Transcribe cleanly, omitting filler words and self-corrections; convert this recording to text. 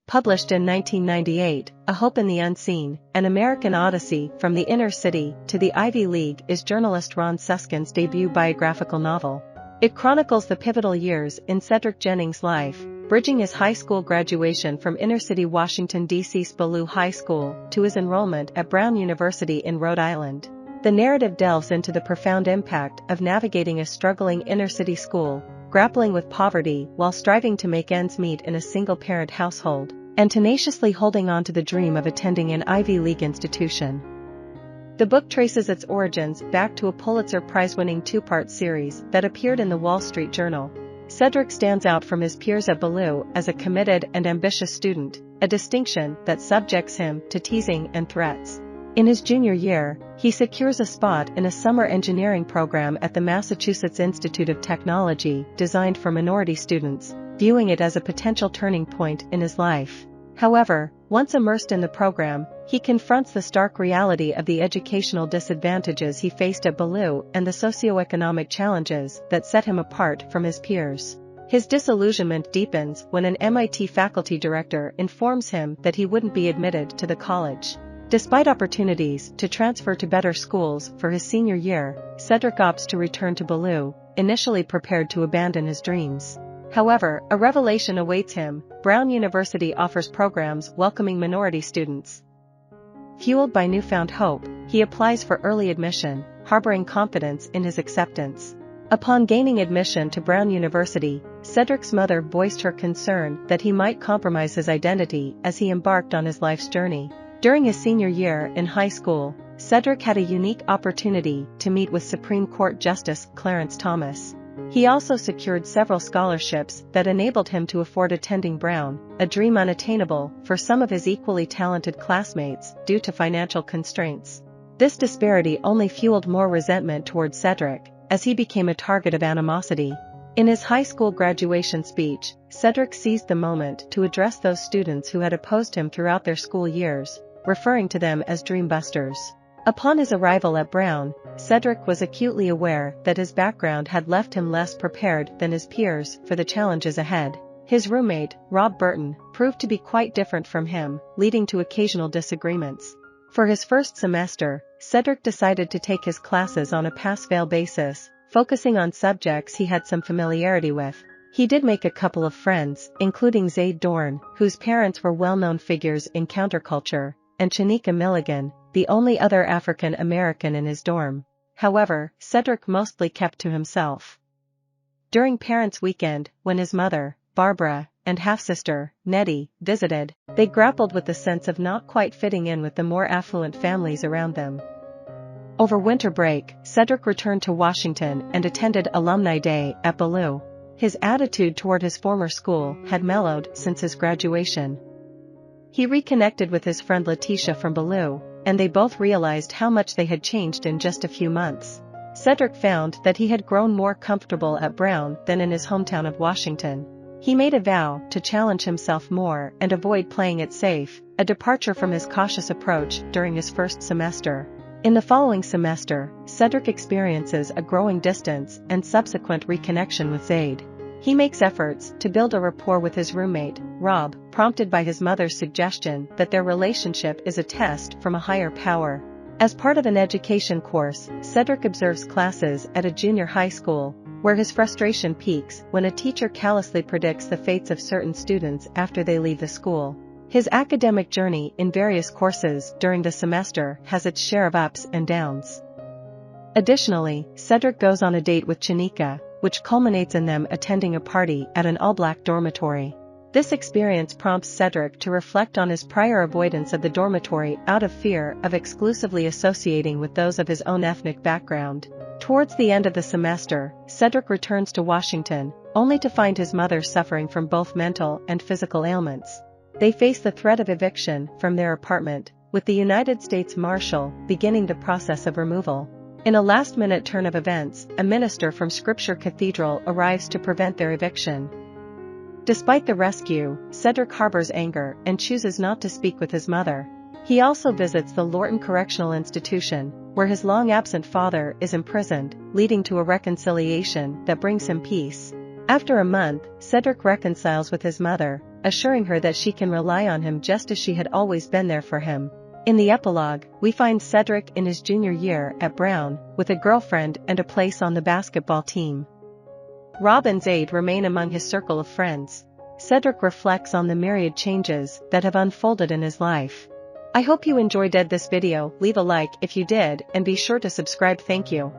Published in 1998, A Hope in the Unseen, An American Odyssey from the Inner City to the Ivy League is journalist Ron Suskind's debut biographical novel. It chronicles the pivotal years in Cedric Jennings' life, bridging his high school graduation from inner-city Washington, D.C.'s Ballou High School to his enrollment at Brown University in Rhode Island. The narrative delves into the profound impact of navigating a struggling inner-city school, grappling with poverty while striving to make ends meet in a single-parent household, and tenaciously holding on to the dream of attending an Ivy League institution. The book traces its origins back to a Pulitzer Prize-winning two-part series that appeared in the Wall Street Journal. Cedric stands out from his peers at Ballou as a committed and ambitious student, a distinction that subjects him to teasing and threats. In his junior year, he secures a spot in a summer engineering program at the Massachusetts Institute of Technology designed for minority students, viewing it as a potential turning point in his life. However, once immersed in the program, he confronts the stark reality of the educational disadvantages he faced at Ballou and the socioeconomic challenges that set him apart from his peers. His disillusionment deepens when an MIT faculty director informs him that he wouldn't be admitted to the college. Despite opportunities to transfer to better schools for his senior year, Cedric opts to return to Ballou, initially prepared to abandon his dreams. However, a revelation awaits him. Brown University offers programs welcoming minority students. Fueled by newfound hope, he applies for early admission, harboring confidence in his acceptance. Upon gaining admission to Brown University, Cedric's mother voiced her concern that he might compromise his identity as he embarked on his life's journey. During his senior year in high school, Cedric had a unique opportunity to meet with Supreme Court Justice Clarence Thomas. He also secured several scholarships that enabled him to afford attending Brown, a dream unattainable for some of his equally talented classmates due to financial constraints. This disparity only fueled more resentment towards Cedric, as he became a target of animosity. In his high school graduation speech, Cedric seized the moment to address those students who had opposed him throughout their school years, referring to them as dreambusters. Upon his arrival at Brown, Cedric was acutely aware that his background had left him less prepared than his peers for the challenges ahead. His roommate, Rob Burton, proved to be quite different from him, leading to occasional disagreements. For his first semester, Cedric decided to take his classes on a pass-fail basis, focusing on subjects he had some familiarity with. He did make a couple of friends, including Zaid Dorn, whose parents were well-known figures in counterculture, and Chanika Milligan, the only other African American in his dorm. However, Cedric mostly kept to himself. During Parents' Weekend, when his mother, Barbara, and half-sister, Nettie, visited, they grappled with the sense of not quite fitting in with the more affluent families around them. Over winter break, Cedric returned to Washington and attended Alumni Day at Ballou. His attitude toward his former school had mellowed since his graduation. He reconnected with his friend Letitia from Ballou, and they both realized how much they had changed in just a few months. Cedric found that he had grown more comfortable at Brown than in his hometown of Washington. He made a vow to challenge himself more and avoid playing it safe, a departure from his cautious approach during his first semester. In the following semester, Cedric experiences a growing distance and subsequent reconnection with Zaid. He makes efforts to build a rapport with his roommate, Rob, prompted by his mother's suggestion that their relationship is a test from a higher power. As part of an education course, Cedric observes classes at a junior high school, where his frustration peaks when a teacher callously predicts the fates of certain students after they leave the school. His academic journey in various courses during the semester has its share of ups and downs. Additionally, Cedric goes on a date with Chanika, which culminates in them attending a party at an all-black dormitory. This experience prompts Cedric to reflect on his prior avoidance of the dormitory out of fear of exclusively associating with those of his own ethnic background. Towards the end of the semester, Cedric returns to Washington, only to find his mother suffering from both mental and physical ailments. They face the threat of eviction from their apartment, with the United States Marshal beginning the process of removal. In a last-minute turn of events, a minister from Scripture Cathedral arrives to prevent their eviction. Despite the rescue, Cedric harbors anger and chooses not to speak with his mother. He also visits the Lorton Correctional Institution, where his long-absent father is imprisoned, leading to a reconciliation that brings him peace. After a month, Cedric reconciles with his mother, assuring her that she can rely on him just as she had always been there for him. In the epilogue, we find Cedric in his junior year at Brown, with a girlfriend and a place on the basketball team. Rob and Zaid remain among his circle of friends. Cedric reflects on the myriad changes that have unfolded in his life. I hope you enjoyed this video. Leave a like if you did and be sure to subscribe. Thank you.